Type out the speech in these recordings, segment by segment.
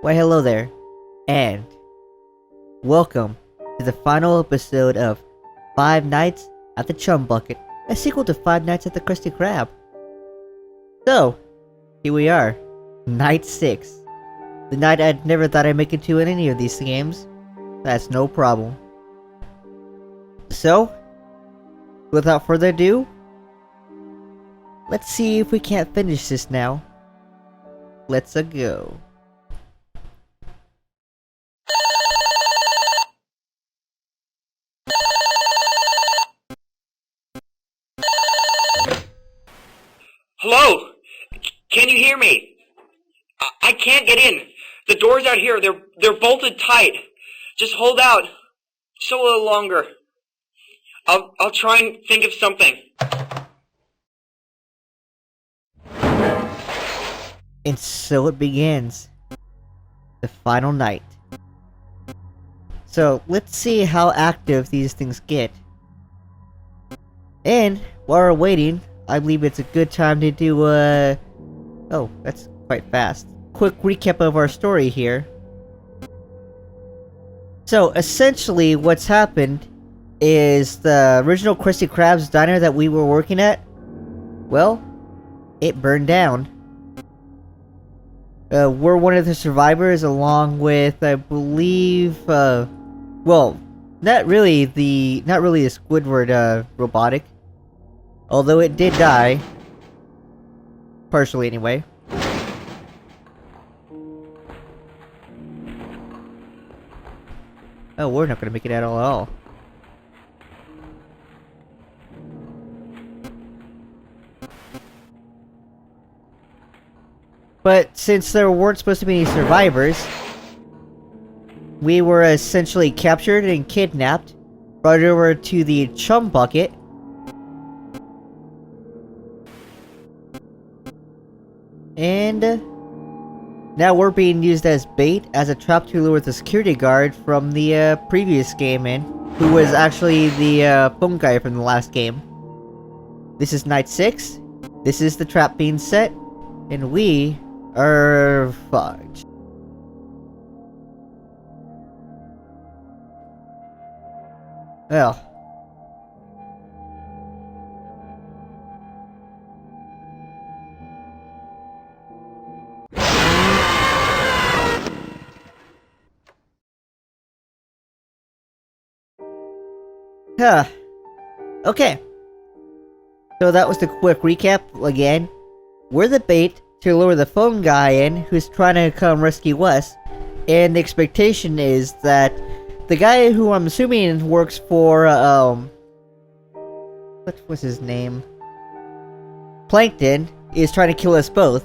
Why hello there, and welcome to the final episode of Five Nights at the Chum Bucket, a sequel to Five Nights at the Krusty Krab. So, here we are, Night 6. The night I'd never thought I'd make it to in any of these games. That's no problem. So, without further ado, let's see if we can't finish this now. Let's-a go. Hello? Can you hear me? I can't get in. The doors out here, they're bolted tight. Just hold out. Just a little longer. I'll try and think of something. And so it begins. The final night. So, let's see how active these things get. And, while we're waiting, I believe it's a good time to do oh, that's quite fast. Quick recap of our story here. So, essentially, what's happened is the original Krusty Krab's diner that we were working at, well, it burned down. We're one of the survivors along with, I believe, well, not really the Squidward, robotic. Although it did die. Partially, anyway. Oh, we're not gonna make it at all. But since there weren't supposed to be any survivors, we were essentially captured and kidnapped, brought over to the Chum Bucket, and now we're being used as bait as a trap to lure the security guard from the previous game in, who was actually the phone guy from the last game. This is night 6, this is the trap being set, and we are fucked. Well. Huh. Okay. So that was the quick recap again. We're the bait to lure the phone guy in who's trying to come rescue us. And the expectation is that the guy who I'm assuming works for, what was his name? Plankton is trying to kill us both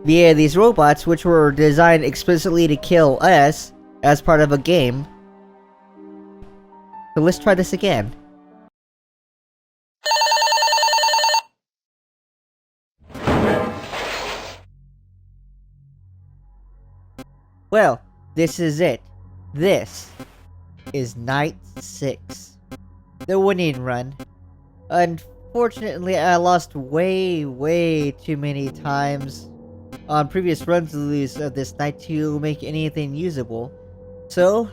via these robots which were designed explicitly to kill us as part of a game. So let's try this again. Well, this is it. This is Night 6. The winning run. Unfortunately, I lost way too many times on previous runs of this night to make anything usable. So,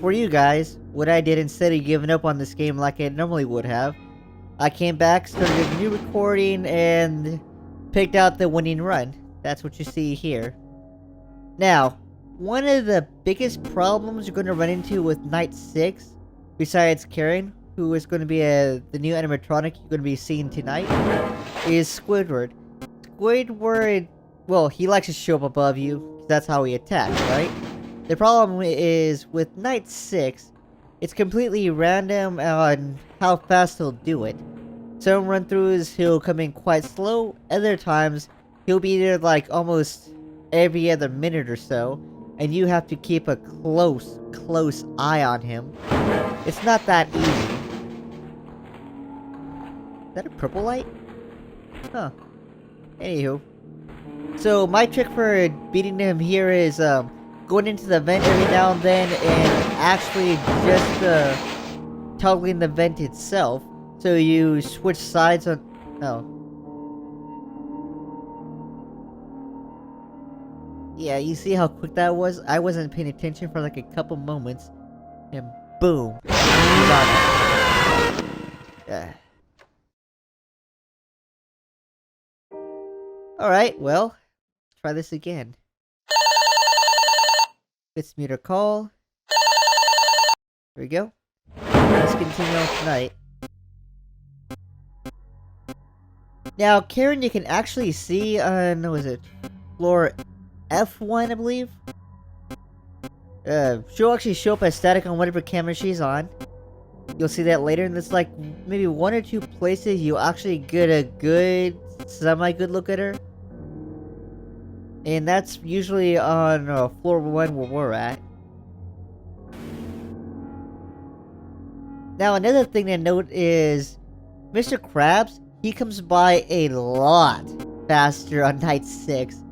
for you guys, what I did instead of giving up on this game like I normally would have, I came back, started a new recording, and picked out the winning run. That's what you see here. Now, one of the biggest problems you're going to run into with Night 6, besides Karen, who is going to be the new animatronic you're going to be seeing tonight, is Squidward. Squidward, well, he likes to show up above you, 'cause that's how he attacks, right? The problem is, with Night 6, it's completely random on how fast he'll do it. Some run-throughs, he'll come in quite slow, other times, he'll be there like almost every other minute or so, and you have to keep a close eye on him. It's not that easy. Is that a purple light? Huh. Anywho. So, my trick for beating him here is, going into the vent every now and then, and actually just, toggling the vent itself, so you switch sides on... Oh. Yeah, you see how quick that was? I wasn't paying attention for like a couple moments, and boom, he's on it. Alright, well, try this again. Let's meter call. There we go. Let's continue on tonight. Now, Karen, you can actually see on, what was it, floor F1, I believe? She'll actually show up as static on whatever camera she's on. You'll see that later, and it's like maybe one or two places you actually get a good, semi-good look at her. And that's usually on floor 1 where we're at. Now, another thing to note is Mr. Krabs, he comes by a lot faster on night 6.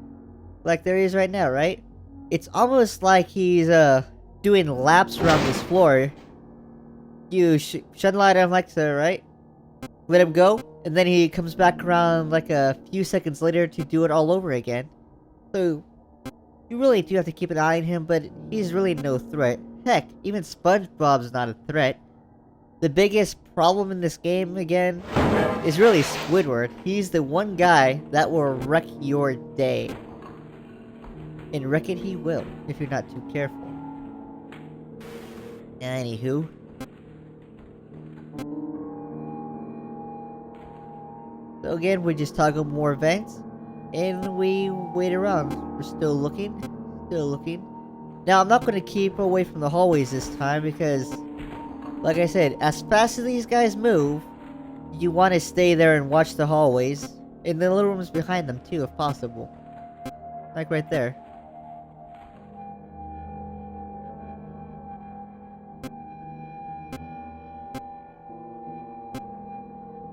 Like there he is right now, right? It's almost like he's doing laps around this floor. You shine light on like so, right? Let him go, and then he comes back around like a few seconds later to do it all over again. So, you really do have to keep an eye on him, but he's really no threat. Heck, even SpongeBob's not a threat. The biggest problem in this game, again, is really Squidward. He's the one guy that will wreck your day. And wreck it he will, if you're not too careful. Anywho. So again, we just toggle more events, and we wait around. We're still looking, still looking. Now, I'm not going to keep away from the hallways this time, because, like I said, as fast as these guys move, you want to stay there and watch the hallways, and the little rooms behind them too, if possible. Like right there.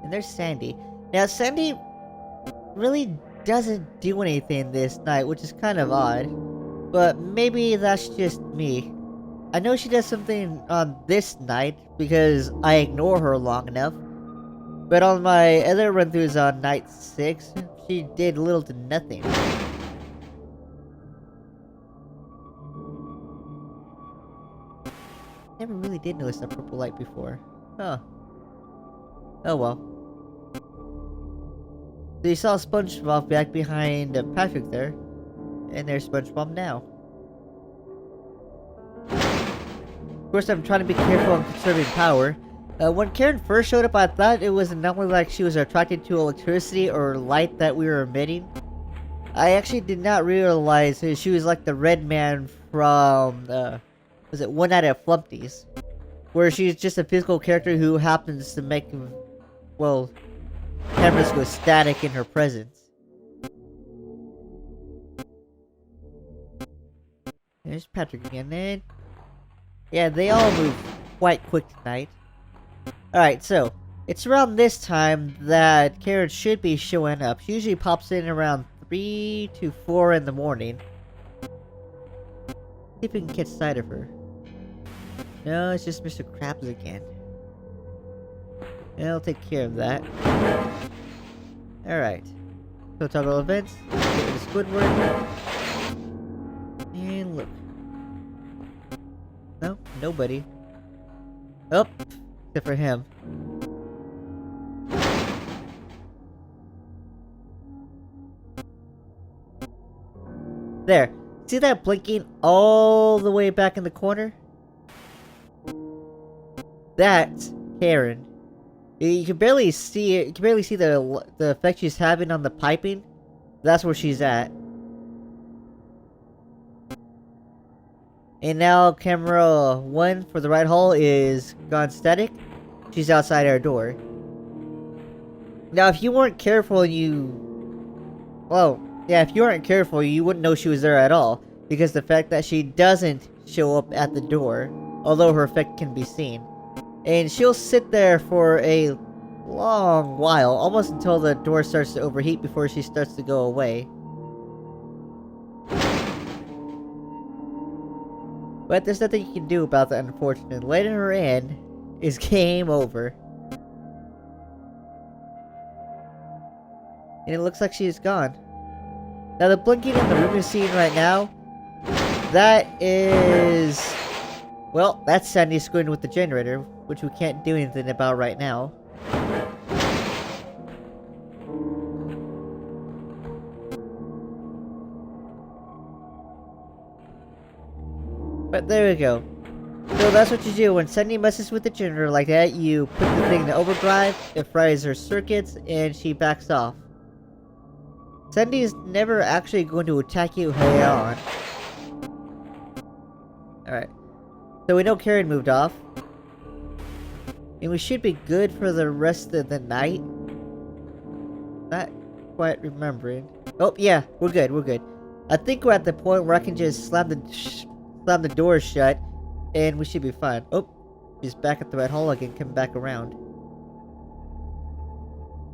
And there's Sandy. Now, Sandy really doesn't do anything this night, which is kind of odd. But maybe that's just me. I know she does something on this night because I ignore her long enough. But on my other run-throughs on night 6, she did little to nothing. Never really did notice that purple light before. Huh. Oh well. So you saw SpongeBob back behind Patrick there. And there's SpongeBob now. Of course, I'm trying to be careful on conserving power. When Karen first showed up, I thought it was not only like she was attracted to electricity or light that we were emitting. I actually did not realize she was like the red man from, was it One Night at Flumpty's? Where she's just a physical character who happens to make, well, cameras go static in her presence. There's Patrick again, and yeah, they all move quite quick tonight. Alright, so it's around this time that Karen should be showing up. She usually pops in around 3 to 4 in the morning. See if we can catch sight of her. No, it's just Mr. Krabs again. I'll take care of that. Alright. So toggle events. Get rid of Squidward. And look. No, nobody. Oh, except for him. There. See that blinking all the way back in the corner? That's Karen. You can barely see it. You can barely see the effect she's having on the piping. That's where she's at. And now camera 1 for the right hall is gone static. She's outside our door. Now, if you weren't careful, if you weren't careful, you wouldn't know she was there at all. Because the fact that she doesn't show up at the door, although her effect can be seen. And she'll sit there for a long while, almost until the door starts to overheat before she starts to go away. But there's nothing you can do about that, unfortunately. Letting her in is game over. And it looks like she's gone. Now the blinking in the room you're seeing right now, that is... well, that's Sandy screwing with the generator, which we can't do anything about right now. But there we go. So that's what you do when Sandy messes with the generator like that. You put the thing in overdrive, it fries her circuits, and she backs off. Sandy is never actually going to attack you head on. Alright. So we know Karen moved off. And we should be good for the rest of the night. Not quite remembering. Oh, yeah, we're good, we're good. I think we're at the point where I can just slam the doors shut, and we should be fine. Oh, she's back at the red hole again, coming back around.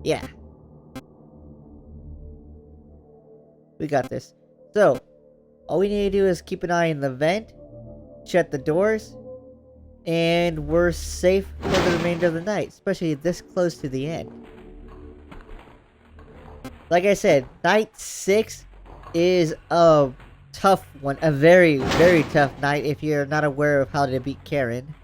Yeah. We got this. So, all we need to do is keep an eye on the vent, shut the doors, and we're safe for the remainder of the night, especially this close to the end. Like I said, night 6 is a tough one. A very, very tough night if you're not aware of how to beat Karen.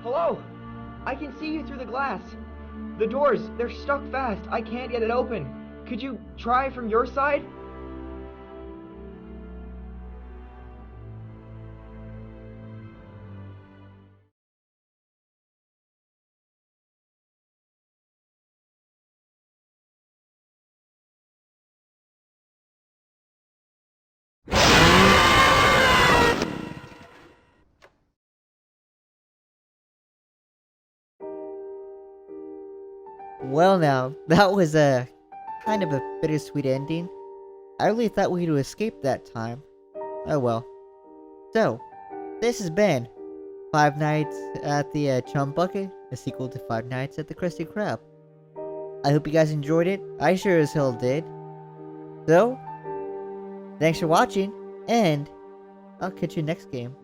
Hello? I can see you through the glass. The doors, they're stuck fast. I can't get it open. Could you try from your side? Well now, that was a kind of a bittersweet ending. I really thought we'd escape that time. Oh well. So, this has been Five Nights at the Chum Bucket, a sequel to Five Nights at the Krusty Krab. I hope you guys enjoyed it. I sure as hell did. So, thanks for watching, and I'll catch you next game.